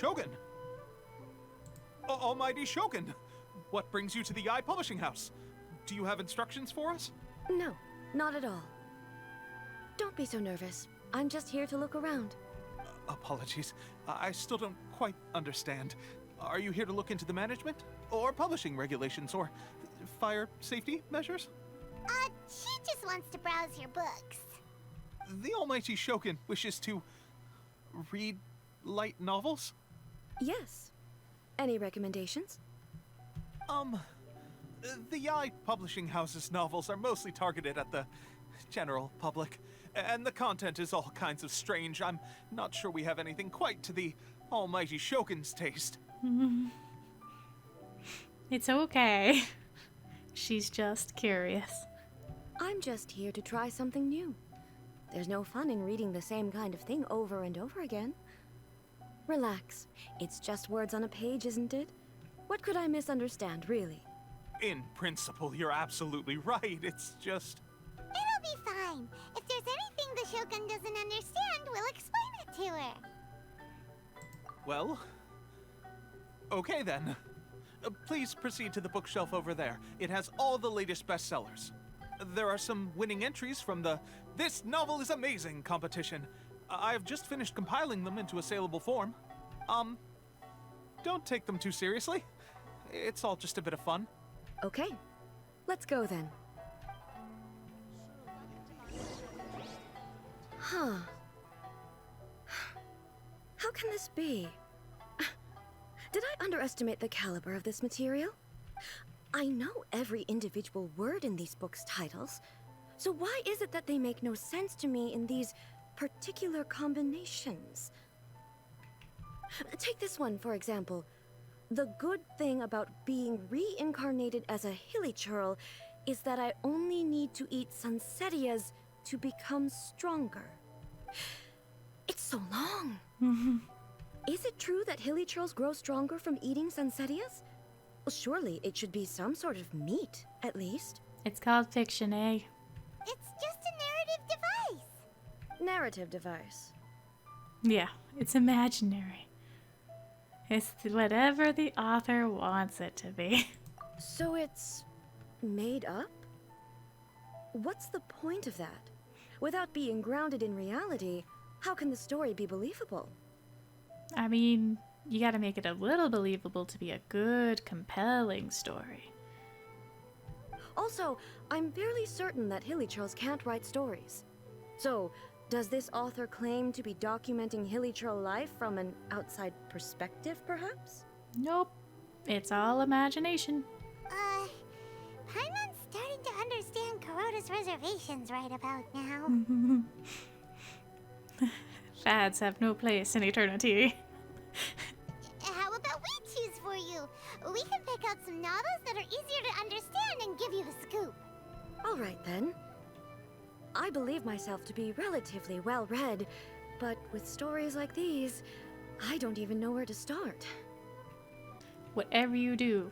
Shogun! Almighty Shogun! What brings you to the Eye Publishing House? Do you have instructions for us? No, not at all. Don't be so nervous. I'm just here to look around. Apologies. I still don't quite understand. Are you here to look into the management? Or publishing regulations? Or fire safety measures? She just wants to browse your books. The Almighty Shogun wishes to read light novels? Yes. Any recommendations? The Eye Publishing House's novels are mostly targeted at the general public, and the content is all kinds of strange. I'm not sure we have anything quite to the Almighty Shogun's taste. It's okay. She's just curious. I'm just here to try something new. There's no fun in reading the same kind of thing over and over again. Relax. It's just words on a page, isn't it? What could I misunderstand, really? In principle, you're absolutely right. It's just... It'll be fine. If there's anything the Shogun doesn't understand, we'll explain it to her. Well... okay then. Please proceed to the bookshelf over there. It has all the latest bestsellers. There are some winning entries from the This Novel is Amazing competition. I've just finished compiling them into a saleable form. Don't take them too seriously. It's all just a bit of fun. Okay. Let's go then. Huh. How can this be? Did I underestimate the caliber of this material? I know every individual word in these books' titles, so why is it that they make no sense to me in these particular combinations? Take this one, for example. The good thing about being reincarnated as a hilichurl is that I only need to eat Sunsetias to become stronger. It's so long. Is it true that hilichurls grow stronger from eating Sunsetias? Well, surely it should be some sort of meat, at least. It's called fiction, eh? It's just a narrative device. Narrative device. Yeah, it's imaginary. It's whatever the author wants it to be. So it's made up? What's the point of that? Without being grounded in reality, how can the story be believable? I mean, you gotta make it a little believable to be a good, compelling story. Also, I'm fairly certain that hilichurls can't write stories. So, does this author claim to be documenting hilichurl life from an outside perspective, perhaps? Nope. It's all imagination. Paimon's starting to understand Kuroda's reservations right about now. Fads have no place in eternity. How about we choose for you? We can pick out some novels that are easier to understand and give you the scoop. All right, then. I believe myself to be relatively well-read, but with stories like these, I don't even know where to start. Whatever you do,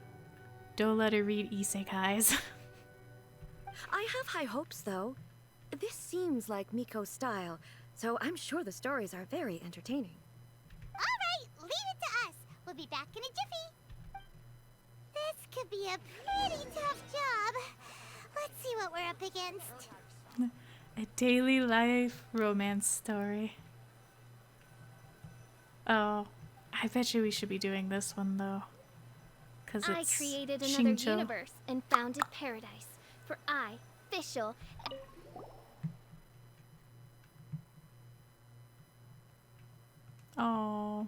don't let her read isekais. I have high hopes, though. This seems like Miko's style, so I'm sure the stories are very entertaining. All right, leave it to us. We'll be back in a jiffy. This could be a pretty tough job. Let's see what we're up against. A daily life romance story. Oh, I bet you we should be doing this one though. Cause I it's created another Shincho. universe and founded paradise. For I, Fischl. Oh,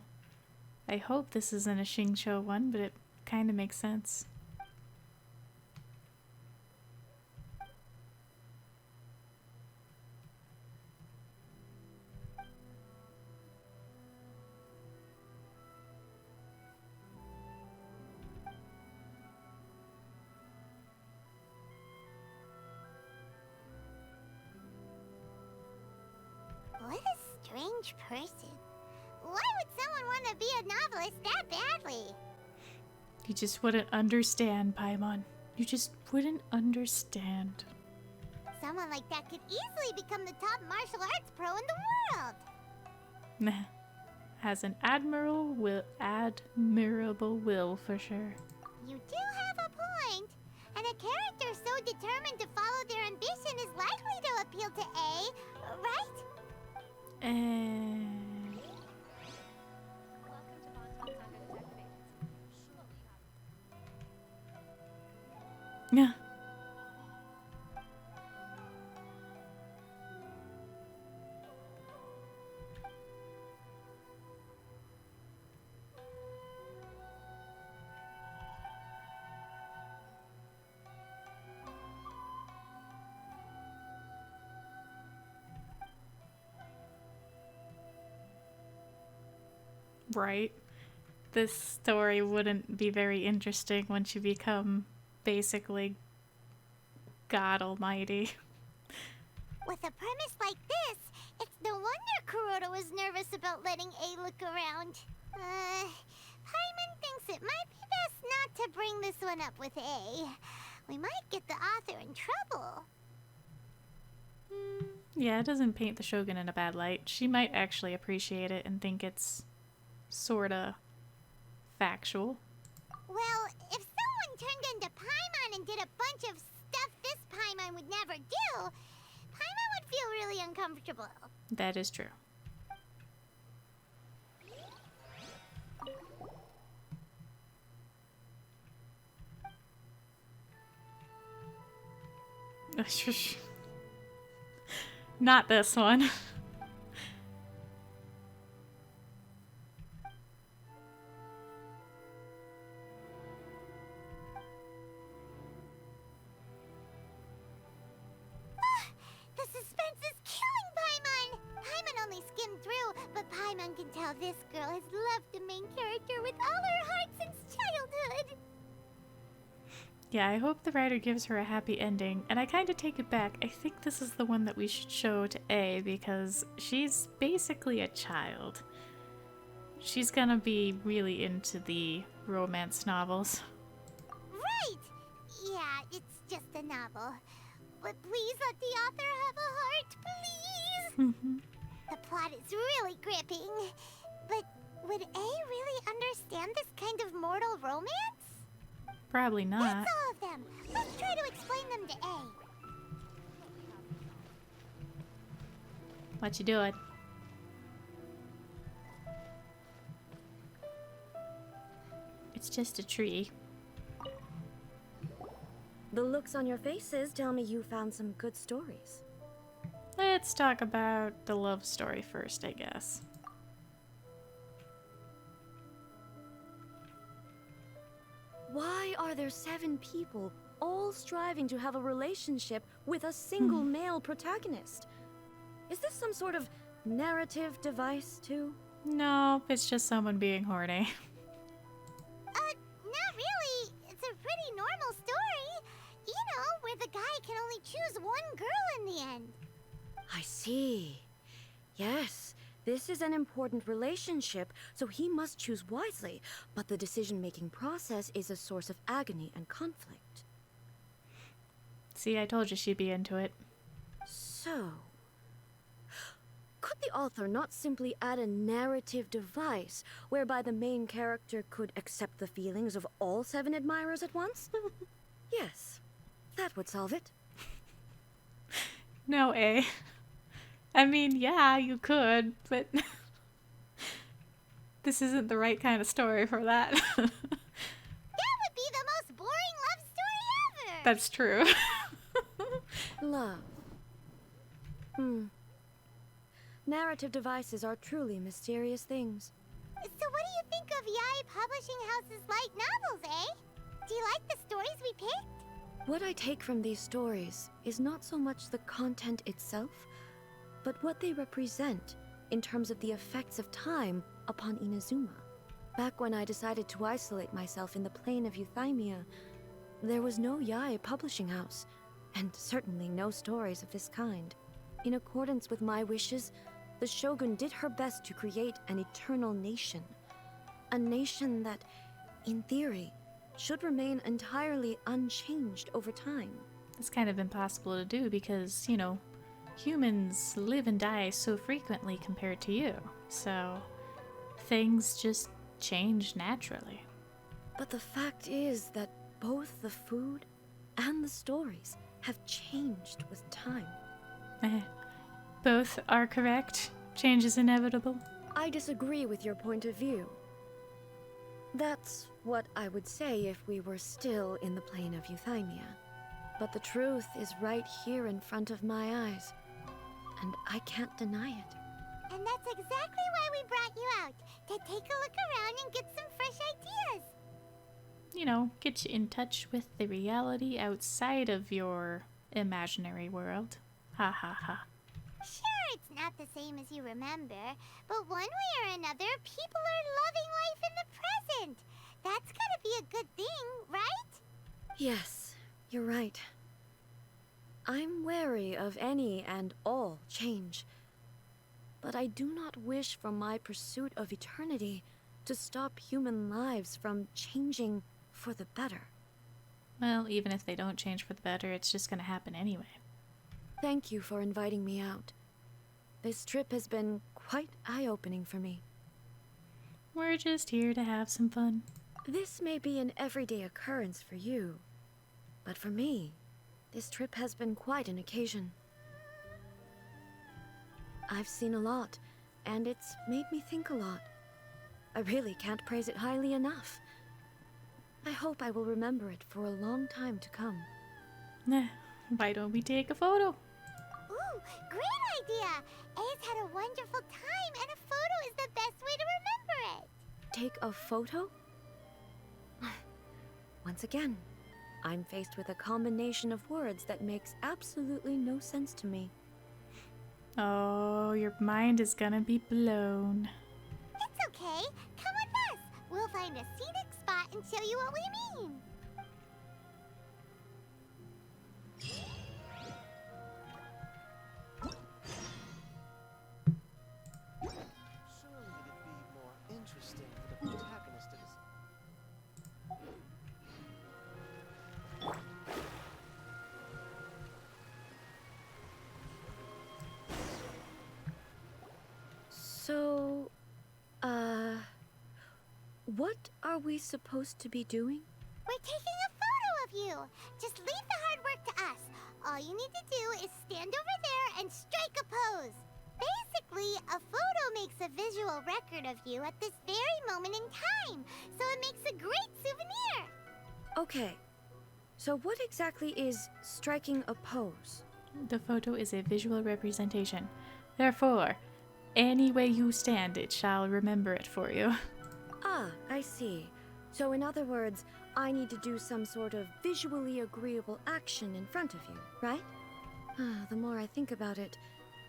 I hope this isn't a Shincho one, but it kind of makes sense. What a strange person. Why would someone want to be a novelist that badly? You just wouldn't understand, Paimon. You just wouldn't understand. Someone like that could easily become the top martial arts pro in the world. Nah, Has an admirable will for sure. You do have a point. And a character so determined to follow their ambition is likely to appeal to A, right? Yeah. Right. This story wouldn't be very interesting once you become basically God Almighty. With a premise like this, it's no wonder Kuroda was nervous about letting A look around. Paimon thinks it might be best not to bring this one up with A. We might get the author in trouble. Yeah, it doesn't paint the Shogun in a bad light. She might actually appreciate it and think it's sorta factual. Well, if someone turned into Paimon and did a bunch of stuff this Paimon would never do, Paimon would feel really uncomfortable. That is true. Not this one. The suspense is killing Paimon! Paimon only skimmed through, but Paimon can tell this girl has loved the main character with all her heart since childhood. Yeah, I hope the writer gives her a happy ending, and I kind of take it back. I think this is the one that we should show to A because she's basically a child. She's gonna be really into the romance novels. Right! Yeah, it's just a novel. But please let the author have a heart, please! The plot is really gripping. But would A really understand this kind of mortal romance? Probably not. That's all of them. Let's try to explain them to A. What you doing? It's just a tree. The looks on your faces tell me you found some good stories. Let's talk about the love story first, I guess. Why are there 7 people all striving to have a relationship with a single male protagonist? Is this some sort of narrative device, too? No, it's just someone being horny. Not really. It's a pretty normal story. You know, where the guy can only choose one girl in the end. I see. Yes, this is an important relationship, so he must choose wisely, but the decision-making process is a source of agony and conflict. See, I told you she'd be into it. So, could the author not simply add a narrative device whereby the main character could accept the feelings of all 7 admirers at once? Yes, that would solve it. No, A. I mean, yeah, you could, but this isn't the right kind of story for that. That would be the most boring love story ever. That's true. Love. Narrative devices are truly mysterious things. So what do you think of Yae Publishing House's light novels, eh? Do you like the stories we picked? What I take from these stories is not so much the content itself, but what they represent in terms of the effects of time upon Inazuma. Back when I decided to isolate myself in the plane of Euthymia, there was no Yae Publishing House, and certainly no stories of this kind. In accordance with my wishes, the Shogun did her best to create an eternal nation. A nation that, in theory, should remain entirely unchanged over time. It's kind of impossible to do because, you know, humans live and die so frequently compared to you. So, things just change naturally. But the fact is that both the food and the stories have changed with time. Both are correct. Change is inevitable. I disagree with your point of view. That's what I would say if we were still in the plane of euthymia. But the truth is right here in front of my eyes, and I can't deny it. And that's exactly why we brought you out, to take a look around and get some fresh ideas. You know, get you in touch with the reality outside of your imaginary world. Ha ha ha. Sure, it's not the same as you remember, but one way or another, people are loving life in the present. That's gotta be a good thing, right? Yes, you're right. I'm wary of any and all change. But I do not wish for my pursuit of eternity to stop human lives from changing for the better. Well, even if they don't change for the better, it's just gonna happen anyway. Thank you for inviting me out. This trip has been quite eye-opening for me. We're just here to have some fun. This may be an everyday occurrence for you, but for me, this trip has been quite an occasion. I've seen a lot, and it's made me think a lot. I really can't praise it highly enough. I hope I will remember it for a long time to come. Why don't we take a photo? Ooh, great idea! A's had a wonderful time, and a photo is the best way to remember it. Take a photo? Once again, I'm faced with a combination of words that makes absolutely no sense to me. Oh, your mind is gonna be blown. It's okay. Come with us. We'll find a scenic spot and show you what we mean. Surely it'd be more interesting for the protagonist to... So, what are we supposed to be doing? We're taking a photo of you. Just leave the hard work to us. All you need to do is stand over there and strike a pose. Basically, a photo makes a visual record of you at this very moment in time, so it makes a great souvenir. Okay, so what exactly is striking a pose? The photo is a visual representation. Therefore, any way you stand, it shall remember it for you. Ah, I see. So in other words, I need to do some sort of visually agreeable action in front of you, right? The more I think about it,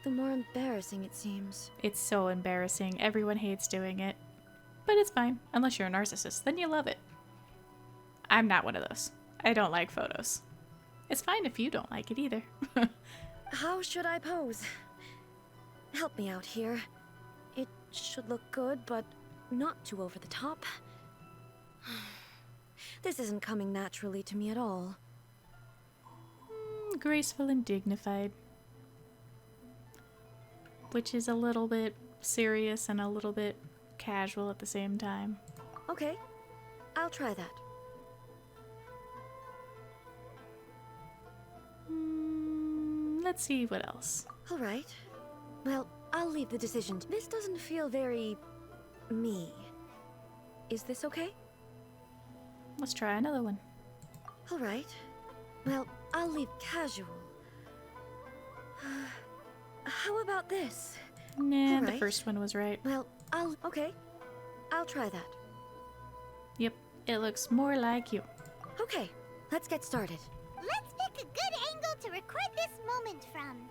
the more embarrassing it seems. It's so embarrassing. Everyone hates doing it. But it's fine. Unless you're a narcissist, then you love it. I'm not one of those. I don't like photos. It's fine if you don't like it either. How should I pose? Help me out here. It should look good, but not too over the top. This isn't coming naturally to me at all. Graceful and dignified. Which is a little bit serious and a little bit casual at the same time. Okay, I'll try that. Let's see what else. All right. Well, I'll leave the decision. This doesn't feel very... me. Is this okay? Let's try another one. All right. Well, I'll leave casual. How about this? Nah, All the right. first one was right. Well, okay. I'll try that. Yep, it looks more like you. Okay, let's get started. Let's pick a good angle to record this moment from.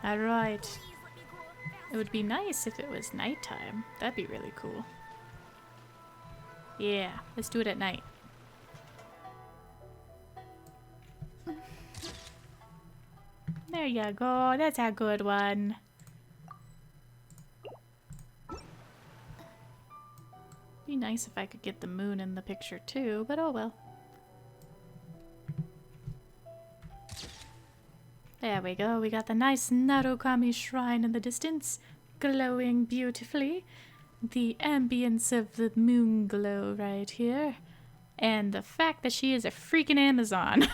Alright. It would be nice if it was nighttime. That'd be really cool. Yeah, let's do it at night. There you go. That's a good one. Be nice if I could get the moon in the picture too, but oh well. There we go. We got the nice Narukami shrine in the distance, glowing beautifully. The ambience of the moon glow right here. And the fact that she is a freaking Amazon. It's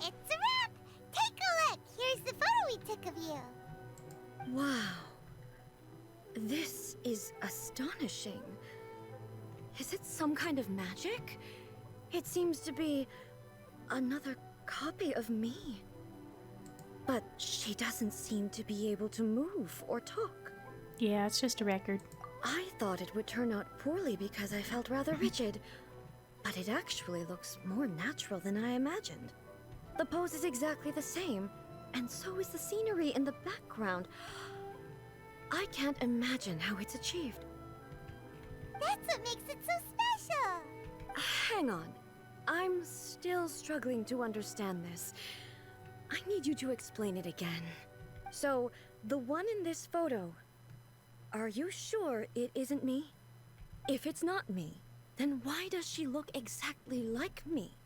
a wrap! Take a look! Here's the photo we took of you. Wow. This is astonishing. Is it some kind of magic? It seems to be another copy of me. But she doesn't seem to be able to move or talk. Yeah, it's just a record. I thought it would turn out poorly because I felt rather rigid, but it actually looks more natural than I imagined. The pose is exactly the same, and so is the scenery in the background. I can't imagine how it's achieved. That's what makes it so special. Hang on. I'm still struggling to understand this. I need you to explain it again. So, the one in this photo, are you sure it isn't me? If it's not me, then why does she look exactly like me?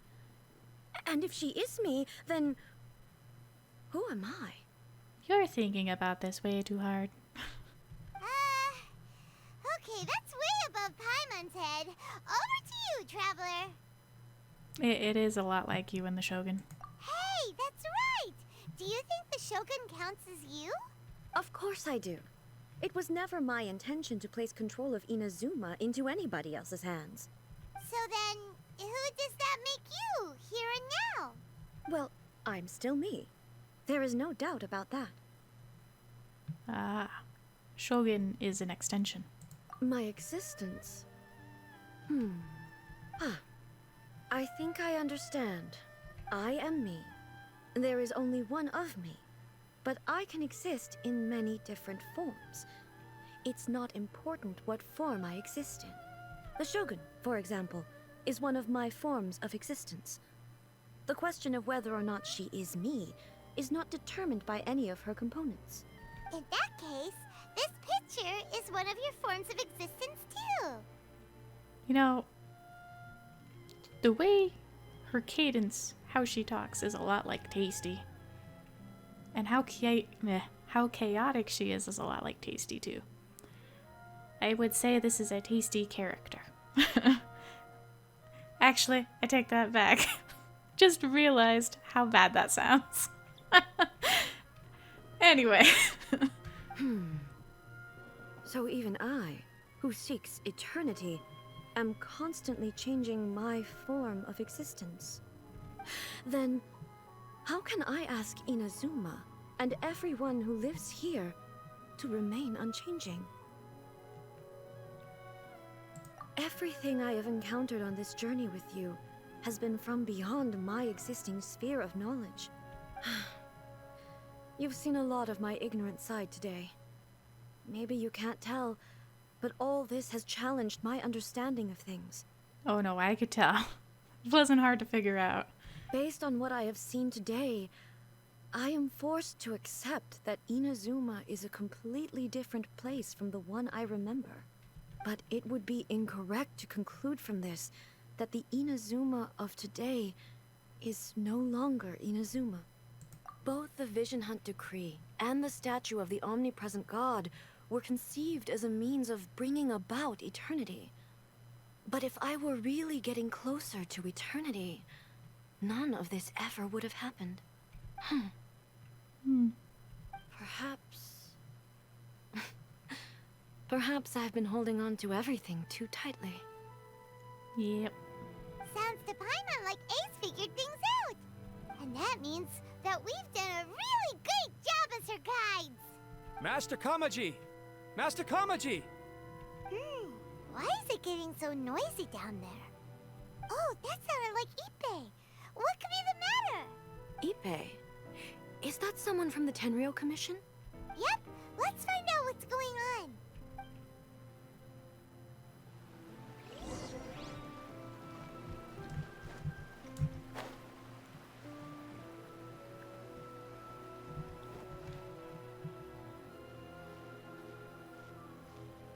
And if she is me, then who am I? You're thinking about this way too hard. Okay, that's way above Paimon's head. Over to you, Traveler. It is a lot like you and the Shogun. Hey, that's right! Do you think the Shogun counts as you? Of course I do. It was never my intention to place control of Inazuma into anybody else's hands. So then, who does that make you, here and now? Well, I'm still me. There is no doubt about that. Ah, Shogun is an extension. My existence? I think I understand. I am me. There is only one of me, but I can exist in many different forms. It's not important what form I exist in. The Shogun, for example, is one of my forms of existence. The question of whether or not she is me is not determined by any of her components. In that case, this picture is one of your forms of existence too. You know, the way her cadence, how she talks, is a lot like Tasty. And how chaotic she is a lot like Tasty too. I would say this is a Tasty character. Actually, I take that back. Just realized how bad that sounds. Anyway. So even I, who seeks eternity, am constantly changing my form of existence. Then, how can I ask Inazuma and everyone who lives here to remain unchanging? Everything I have encountered on this journey with you has been from beyond my existing sphere of knowledge. You've seen a lot of my ignorant side today. Maybe you can't tell, but all this has challenged my understanding of things. Oh no, I could tell. It wasn't hard to figure out. Based on what I have seen today, I am forced to accept that Inazuma is a completely different place from the one I remember. But it would be incorrect to conclude from this that the Inazuma of today is no longer Inazuma. Both the Vision Hunt Decree and the statue of the omnipresent god were conceived as a means of bringing about eternity. But if I were really getting closer to eternity, none of this ever would have happened. Perhaps I've been holding on to everything too tightly. Yep. Sounds to Paimon like Ace figured things out. And that means that we've done a really great job as her guides. Master Kamaji! Master Kamaji! Why is it getting so noisy down there? Oh, that sounded like Ippei. What could be the matter? Ippei? Is that someone from the Tenryou Commission? Yep, let's find out what's going on.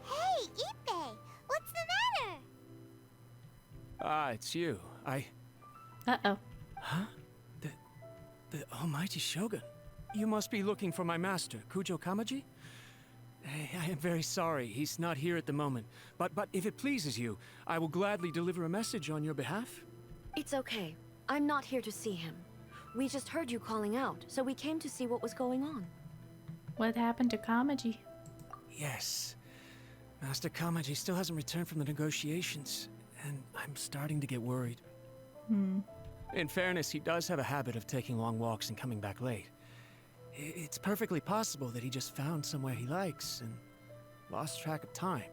Hey, Ippei, what's the matter? it's you. Uh-oh. Huh? The almighty Shogun. You must be looking for my master, Kujo Kamaji? I am very sorry, he's not here at the moment. But if it pleases you, I will gladly deliver a message on your behalf. It's okay. I'm not here to see him. We just heard you calling out, so we came to see what was going on. What happened to Kamaji? Yes. Master Kamaji still hasn't returned from the negotiations, and I'm starting to get worried. In fairness, he does have a habit of taking long walks and coming back late. It's perfectly possible that he just found somewhere he likes and lost track of time.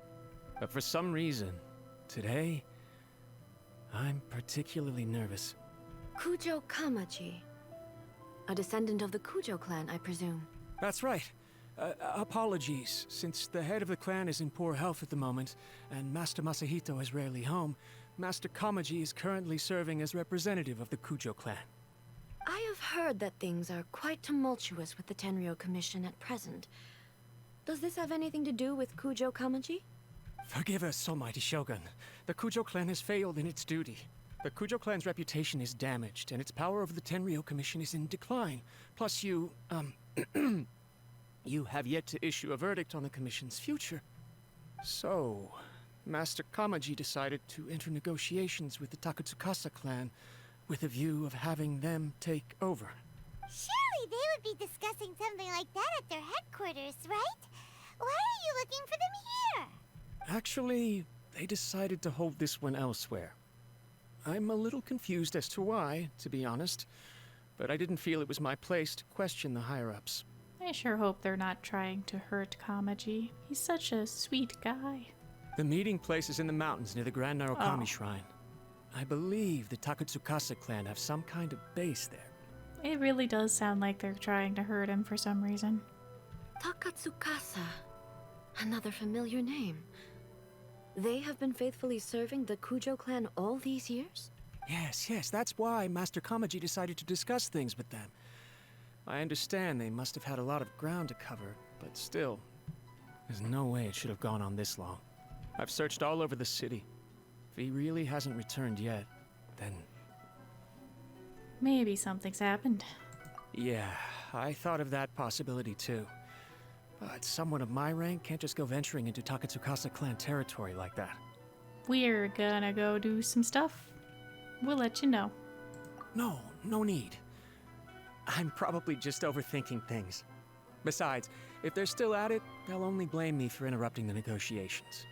But for some reason, today, I'm particularly nervous. Kujo Kamaji. A descendant of the Kujo clan, I presume. That's right. Apologies, since the head of the clan is in poor health at the moment, and Master Masahito is rarely home, Master Kamaji is currently serving as representative of the Kujo clan. I have heard that things are quite tumultuous with the Tenryo Commission at present. Does this have anything to do with Kujo Kamaji? Forgive us, almighty Shogun. The Kujo clan has failed in its duty. The Kujo clan's reputation is damaged, and its power over the Tenryo Commission is in decline. Plus you, you have yet to issue a verdict on the Commission's future. So, Master Kamaji decided to enter negotiations with the Takatsukasa clan with a view of having them take over. Surely they would be discussing something like that at their headquarters, right? Why are you looking for them here? Actually, they decided to hold this one elsewhere. I'm a little confused as to why, to be honest, but I didn't feel it was my place to question the higher-ups. I sure hope they're not trying to hurt Kamaji. He's such a sweet guy. The meeting place is in the mountains near the Grand Narukami Oh. Shrine. I believe the Takatsukasa clan have some kind of base there. It really does sound like they're trying to hurt him for some reason. Takatsukasa. Another familiar name. They have been faithfully serving the Kujo clan all these years? Yes, that's why Master Kamaji decided to discuss things with them. I understand they must have had a lot of ground to cover, but still, there's no way it should have gone on this long. I've searched all over the city. If he really hasn't returned yet, then... Maybe something's happened. Yeah, I thought of that possibility too. But someone of my rank can't just go venturing into Takatsukasa clan territory like that. We're gonna go do some stuff. We'll let you know. No need. I'm probably just overthinking things. Besides, if they're still at it, they'll only blame me for interrupting the negotiations.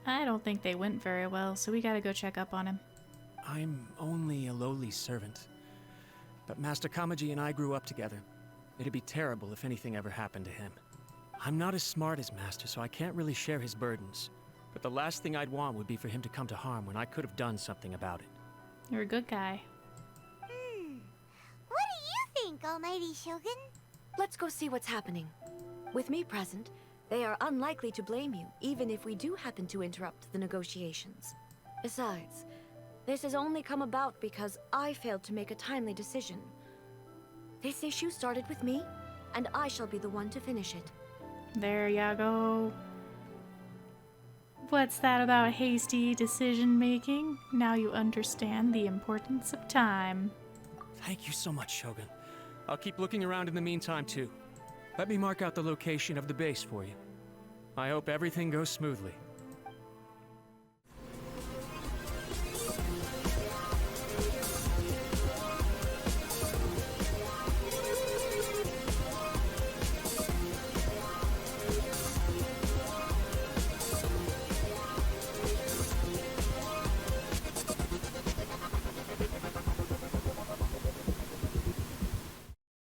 I don't think they went very well, so we gotta go check up on him. I'm only a lowly servant. But Master Kamaji and I grew up together. It'd be terrible if anything ever happened to him. I'm not as smart as Master, so I can't really share his burdens. But the last thing I'd want would be for him to come to harm when I could have done something about it. You're a good guy. What do you think, Almighty Shogun? Let's go see what's happening. With me present, they are unlikely to blame you, even if we do happen to interrupt the negotiations. Besides, this has only come about because I failed to make a timely decision. This issue started with me, and I shall be the one to finish it. There ya go. What's that about hasty decision making? Now you understand the importance of time. Thank you so much, Shogun. I'll keep looking around in the meantime, too. Let me mark out the location of the base for you. I hope everything goes smoothly.